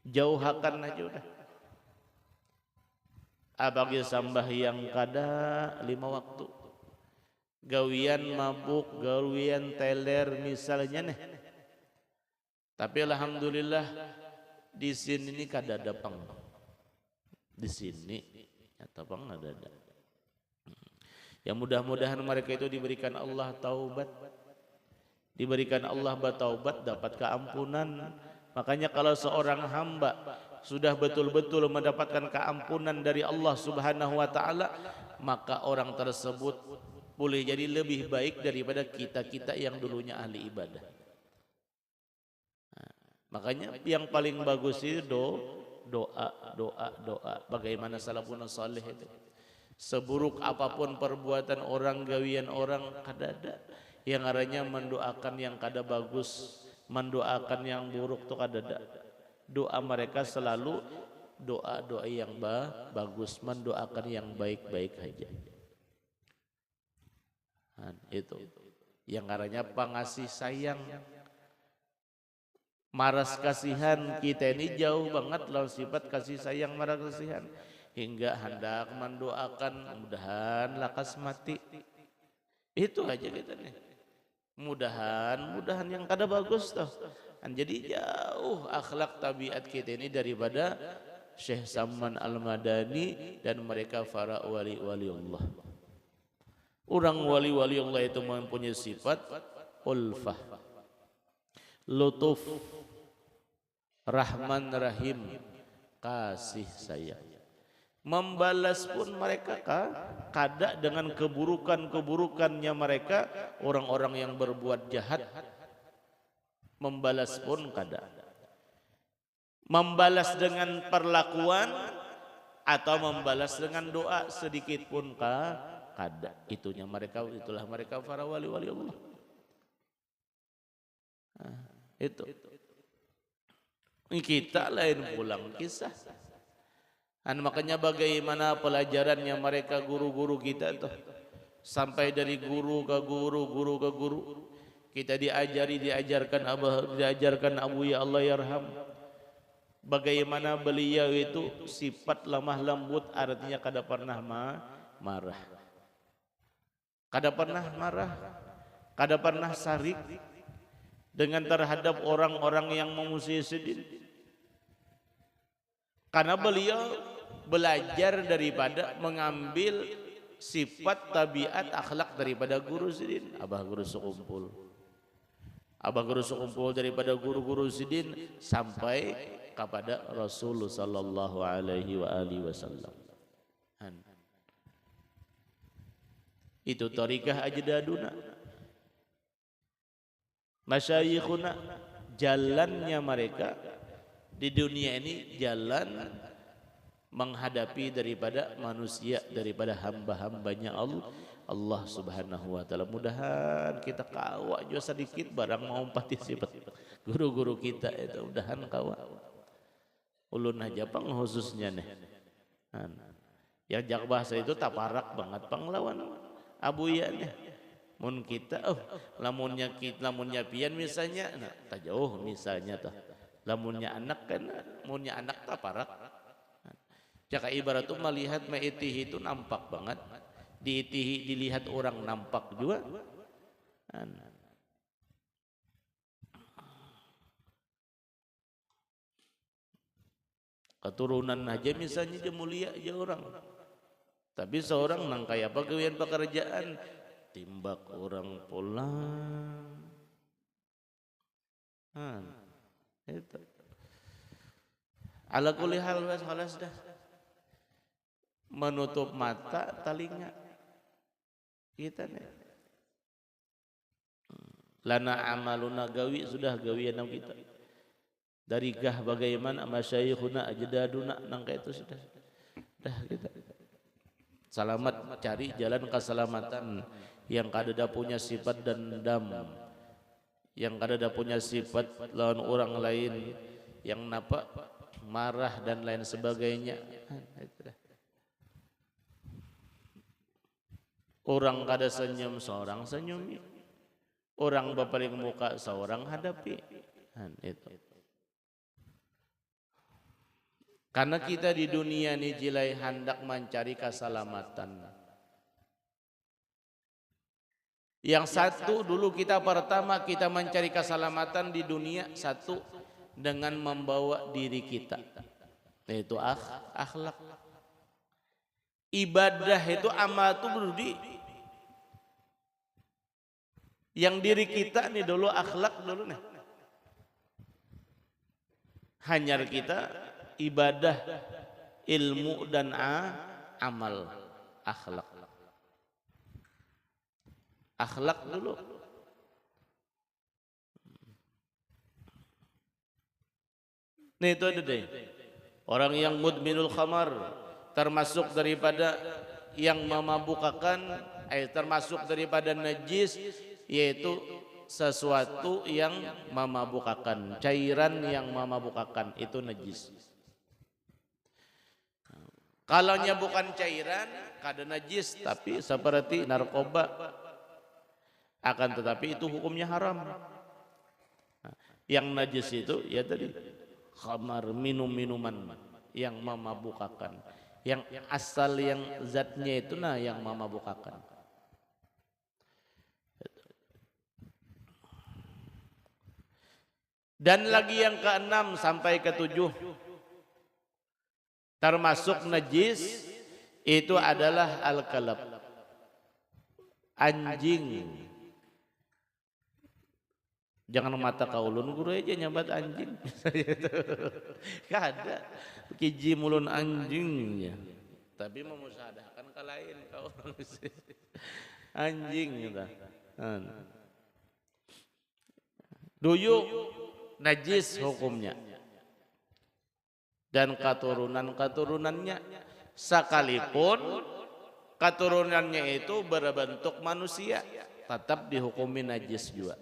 A: jauhakan aja udah. Abagi sambahyang kada 5 waktu. Gawian mabuk, gawian teler misalnya nih. Tapi alhamdulillah di sini ini kada ada pang. Di sini atau pang ada. Ya mudah-mudahan mereka itu diberikan Allah taubat. Diberikan Allah bertaubat dapat keampunan. Makanya kalau seorang hamba sudah betul-betul mendapatkan keampunan dari Allah Subhanahu wa taala, maka orang tersebut boleh jadi lebih baik daripada kita-kita yang dulunya ahli ibadah. Makanya yang paling bagus itu doa. Bagaimana salafun salih itu. Seburuk apapun perbuatan orang, gawian orang, kada ada yang arahnya mendoakan yang kada bagus, mendoakan yang buruk tuh kada ada. Doa mereka selalu doa yang bagus, mendoakan yang baik-baik aja. Itu. yang karanya pengasih sayang, maras kasihan. Kita ini jauh banget lawan sifat kasih sayang maras kasihan, hingga hendak mendoakan mudahan lakas mati. Itu aja kita nih, mudahan yang kada bagus tuh. Jadi jauh akhlak tabiat kita ini daripada Syekh Saman Al-Madani dan mereka para wali-wali Allah. Orang wali-wali Allah itu mempunyai sifat ulfah, lutuf, rahman rahim, kasih sayang. Membalas pun mereka kada dengan keburukannya mereka. Orang-orang yang berbuat jahat membalas pun kada. Membalas dengan perlakuan atau membalas dengan doa sedikit pun kada. Itulah mereka para wali-wali Allah. Nah, itu. Kita lain pulang kisah. Dan makanya bagaimana pelajarannya mereka guru-guru kita tuh, sampai dari guru ke guru. Kita diajarkan Abu Ya Allah Yarham. Bagaimana beliau itu sifat lemah lembut, artinya kada pernah marah. Kada pernah sarik dengan terhadap orang-orang yang memusuhi sidin. Karena beliau belajar daripada mengambil sifat tabiat akhlak daripada guru sidin. Abah guru sekumpul daripada guru-guru sidin sampai kepada Rasul sallallahu alaihi wasallam. Itu tariqah ajdaduna, masyayikhuna, jalannya mereka di dunia ini, jalan menghadapi daripada manusia, daripada hamba-hambanya Allah subhanahu wa ta'ala. Mudahan kita kawa juga sedikit barang mau partisipasi guru-guru kita itu, mudahan kawa ulun aja pang khususnya nih. Yang jak bahasa itu taparak banget panglawan abu ya nih. Mun kita lamunnya pian misalnya, nah tak jauh misalnya tuh. Lamunnya anak kan, munnya anak taparak. Jika ibarat itu melihat meitihi itu nampak banget. Diitihi dilihat orang nampak juga. Keturunan aja misalnya dia mulia aja orang. Tapi seorang nang kaya pegawaian pekerjaan timbak orang pulang. Itu. Ala kulli hal halas dah. Menutup mata, telinga kita nih. Lana amaluna gawi, sudah gawian kita. Dari gah bagaimana masyayikhuna ajdaduna nang itu sudah. Dah kita. Selamat cari jalan keselamatan yang kada punya sifat dendam, yang kada punya sifat lawan orang lain, yang napa marah dan lain sebagainya. Orang kada senyum, seorang senyumi. Orang berpaling muka, seorang hadapi. Itu. Karena kita di dunia ini jilai hendak mencari keselamatan. Yang satu dulu kita pertama kita mencari keselamatan di dunia, satu dengan membawa diri kita, yaitu akhlak. Ibadah itu amal itu berudi. Yang diri kita nih dulu akhlak dulu nih. Hanyar kita ibadah, ilmu dan amal, akhlak. Akhlak dulu. Nih itu ada deh. Orang yang mudminul khamar termasuk daripada yang memabukakan, termasuk daripada najis, yaitu sesuatu yang memabukakan, cairan yang memabukakan itu najis. Kalau bukan cairan kada najis, tapi seperti narkoba, akan tetapi itu hukumnya haram. Yang najis itu ya tadi khamar, minum-minuman yang memabukkan, yang asal yang zatnya itu yang memabukkan. Dan lagi yang keenam sampai ketujuh, termasuk najis itu adalah al-kalab, anjing. Jangan mata kaulun guru aja nyabat anjing. Gak ada kiji mulun anjingnya. Tapi memusadahkan ke lain kaulun anjing gitu. Duyuk najis hukumnya. Dan keturunan-keturunannya sekalipun keturunannya itu berbentuk manusia tetap dihukumi najis juga.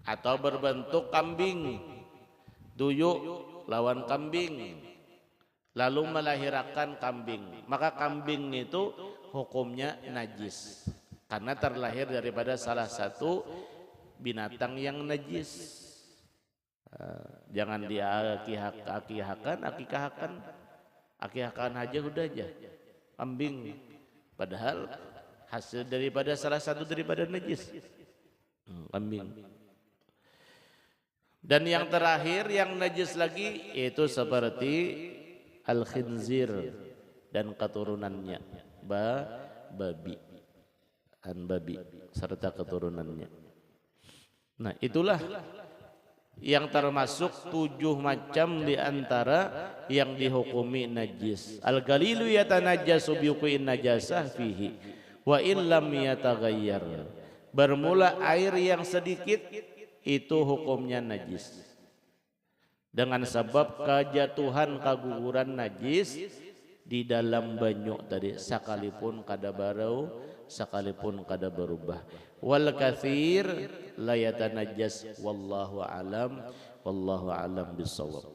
A: Atau berbentuk kambing, duyuk lawan kambing, lalu melahirkan kambing, maka kambing itu hukumnya najis karena terlahir daripada salah satu binatang yang najis. Jangan akikahakan aja udah aja kambing, padahal hasil daripada salah satu daripada najis kambing. Dan yang terakhir yang najis lagi itu seperti al-khinzir dan keturunannya, babi serta keturunannya. Nah, itulah yang termasuk 7 macam di antara yang dihukumi najis. Al-galilu yatanajjasu biuqin najasah fihi wa illam yataghayyar. Bermula air yang sedikit itu hukumnya najis dengan sebab kejatuhan kaguguran najis di dalam banyu tadi, sekalipun kada barau, sekalipun kada berubah. Wal katsir la yatanajjas wallahu alam bisawab.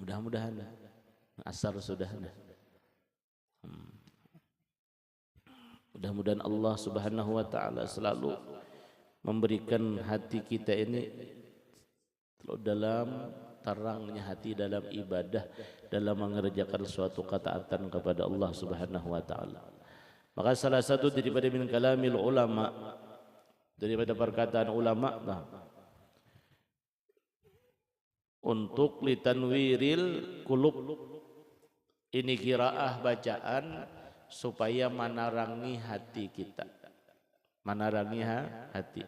A: Mudah-mudahan asar sudah. Mudah-mudahan Allah Subhanahu wa taala selalu memberikan hati kita ini dalam terangnya hati dalam ibadah, dalam mengerjakan suatu ketaatan kepada Allah Subhanahu wa taala. Maka salah satu daripada min kalamil ulama, daripada perkataan ulama, untuk litanwiril qulub, ini qiraah bacaan supaya menerangi hati kita, menerangi hati.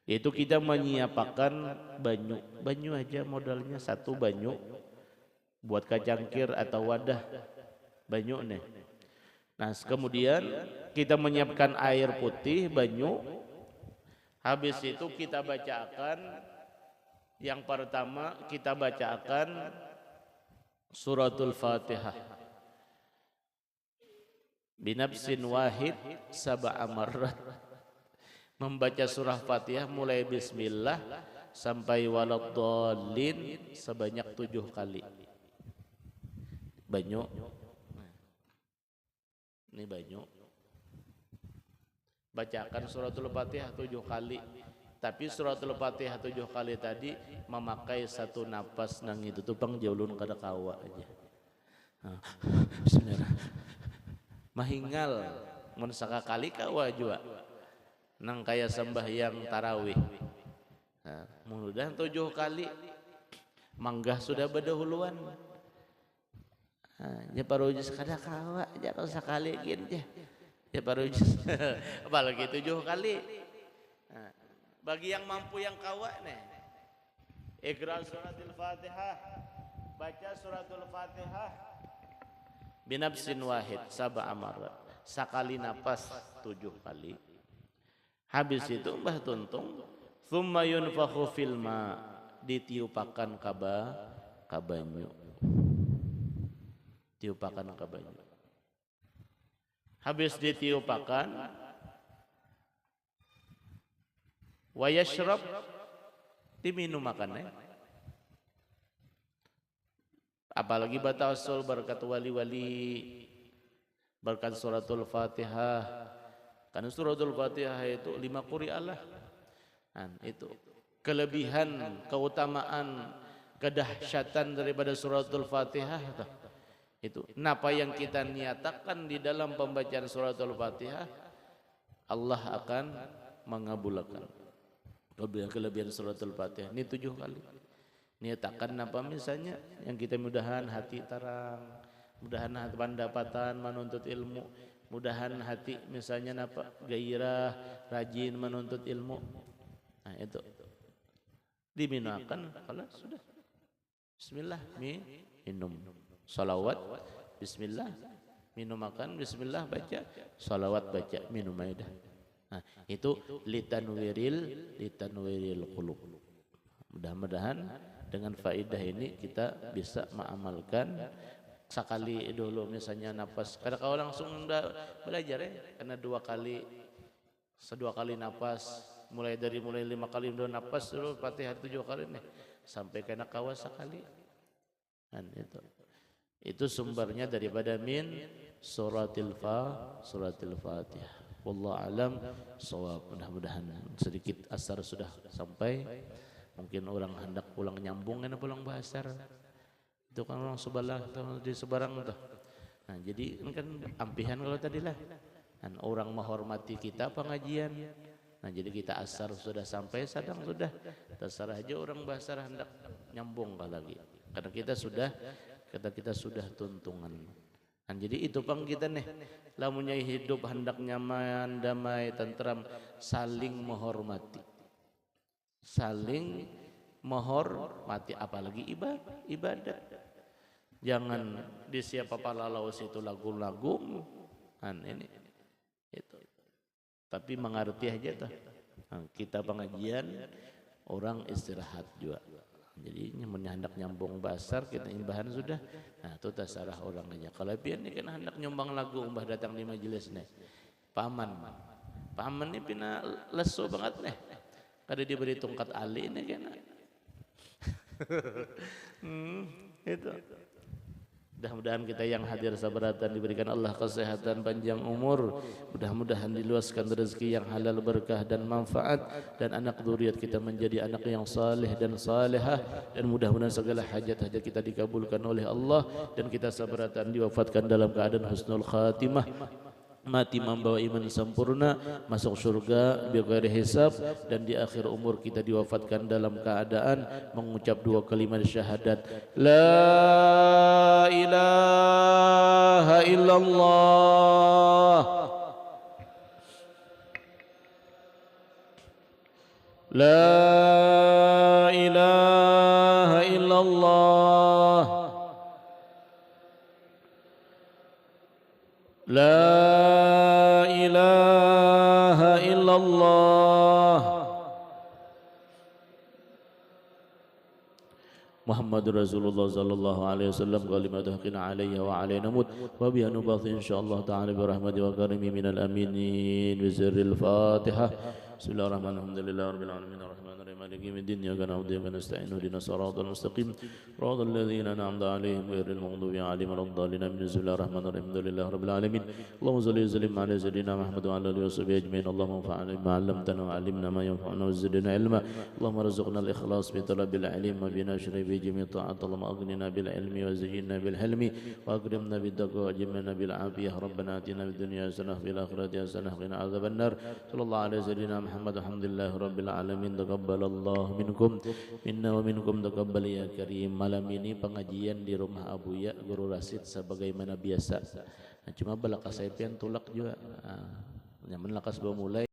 A: Itu kita menyiapkan banyu aja modalnya satu banyu buat kacangkir atau wadah banyu nih. Nah, kemudian kita menyiapkan air putih, banyu. Habis itu kita bacakan, yang pertama kita bacakan suratul Fatihah binafsin wahid sab'a marrat. Membaca surah Fatihah mulai bismillah sampai waladdallin sebanyak 7 kali. Banyu. Ini banyu. Bacakan suratul Fatihah 7 kali. Tapi suratul Fatihah 7 kali tadi memakai satu napas nang itu tupang jaulun kada kawa aja. Bismillah. Mahingal mun sakakali kawa jua. Nang kaya sembahyang tarawih. Mudah 7 kali manggah sudah berdahuluan. Ya parujus kada kawa aja kalau sekali gini ya parujus. Apalagi 7 kali. Bagi yang mampu yang kawa nih, Iqra suratul Fatihah, baca suratul Fatihah binafsin wahid sab'a marrat, sekali napas 7 kali. Habis itu Mbah Tuntung thumma yunfakhu fil ma, ditiupakan ka banyu. Tiupakan ka banyu. Habis ditiupakan wa yashrab, diminum makannya. Apalagi batasul berkat wali-wali berkat suratul Fatihah. Karena suratul Fatihah itu 5 quri'ah. Itu kelebihan, keutamaan, kedahsyatan daripada suratul Fatihah itu. Napa yang kita niatakan di dalam pembacaan suratul Fatihah, Allah akan mengabulkan. Kelebihan suratul Fatihah ini 7 kali. Niatakan apa misalnya yang kita mudahan hati terang, mudahan hati pendapatan menuntut ilmu, mudahan hati misalnya apa gairah, rajin menuntut ilmu. Nah itu diminakan kalau sudah bismillah minum salawat bismillah minum makan bismillah baca salawat baca minum aidah. Nah itu litanwiril qulub. Mudah-mudahan dengan faidah ini kita bisa mengamalkan sekali dulu misalnya napas. Karena kau langsung belajar ya, karena 2 kali napas, mulai 5 kali udah napas dulu Fatihah 7 kali nih sampai kena kawas sekali. Dan itu sumbernya daripada min suratil Fatihah. Wallahu alam shawab. Mudah-mudahan sedikit asar sudah sampai. Mungkin orang hendak pulang nyambung kan pulang bahasar. Itu kan orang sebelah di sebarang tuh. Nah, jadi ini kan ampihan kalau tadi lah. Dan orang menghormati kita pengajian. Nah, jadi kita asar sudah sampai sadang sudah. Terserah aja orang bahasar hendak nyambung lagi. Karena kita sudah tuntungan. Nah, jadi itu pang kita nih. Lamunnya hidup hendak nyaman, damai, tentram, saling menghormati. Saling menghormati, apalagi ibadah. Jangan di siapa palalau situ lagu-lagu ini itu. Tapi mengerti aja tuh. Nah, kita pengajian orang istirahat juga. Jadi hendak nyambung basar kita imbahan sudah. Nah itu terserah orang aja. Kalau pian ini kan hendak nyumbang lagu umbah datang di majelis nih. Paman ini pina lesu banget nih. Kada diberi tongkat ali ini kan. Itu. Mudah-mudahan kita yang hadir sabaratan diberikan Allah kesehatan panjang umur. Mudah-mudahan diluaskan rezeki yang halal berkah dan manfaat, dan anak zuriat kita menjadi anak yang saleh dan salehah, dan mudah-mudahan segala hajat-hajat kita dikabulkan oleh Allah, dan kita sabaratan diwafatkan dalam keadaan husnul khatimah, mati membawa iman sempurna, masuk surga bighairi hisab, dan di akhir umur kita diwafatkan dalam keadaan mengucap 2 kalimat syahadat, la ilaha illallah, la ilaha illallah, la ilaha illallah, Muhammadur Rasulullah sallallahu alaihi wasallam, kalimatu haqqin alayya wa alayna mut wa biha nubathi insyaallah ta'ala bi rahmati wa karimi minal aminin bi sirril Fatihah. Bismillahirrahmanirrahim. Alhamdulillahirabbil alamin arrahmanirrahim maliki yaumiddin iyyaka na'budu wa iyyaka nasta'in ihdinas siratal mustaqim siratal ladzina an'amta 'alaihim ghairil maghdubi 'alaihim waladdallin. Bismillahirrahmanirrahim. Alhamdulillahirabbil alamin. Allahumma shalli wa sallim 'ala sayyidina Muhammad wa 'ala alihi wa sahbihi ajmain. Allahumma anfa'na bima 'allamtana wa 'allimna ma yanfa'una wa zidna ilma. Allahumma arzuqna al-ikhlas bi talabil 'ilmi wa bi nashri bi jami' ta'at. Allahumma aghnina bil 'ilmi wa zayyinna bil hilmi wa akrimna bid taqwa wa jimna bil 'afiyah. Rabbana atina fid dunya hasanah wa fil akhirati hasanah wa qina adzaban nar. Sallallahu alaihi sayyidina Muhammad. Alhamdulillah rabbil alamin. Taqabbalallahu minkum minna wa minkum taqabbal ya karim. Malam ini pengajian di rumah Abu Ya Guru Rasid sebagaimana biasa. Nah, cuma balakas saya pian tulak juga. Nyaman lakas bawa mulai.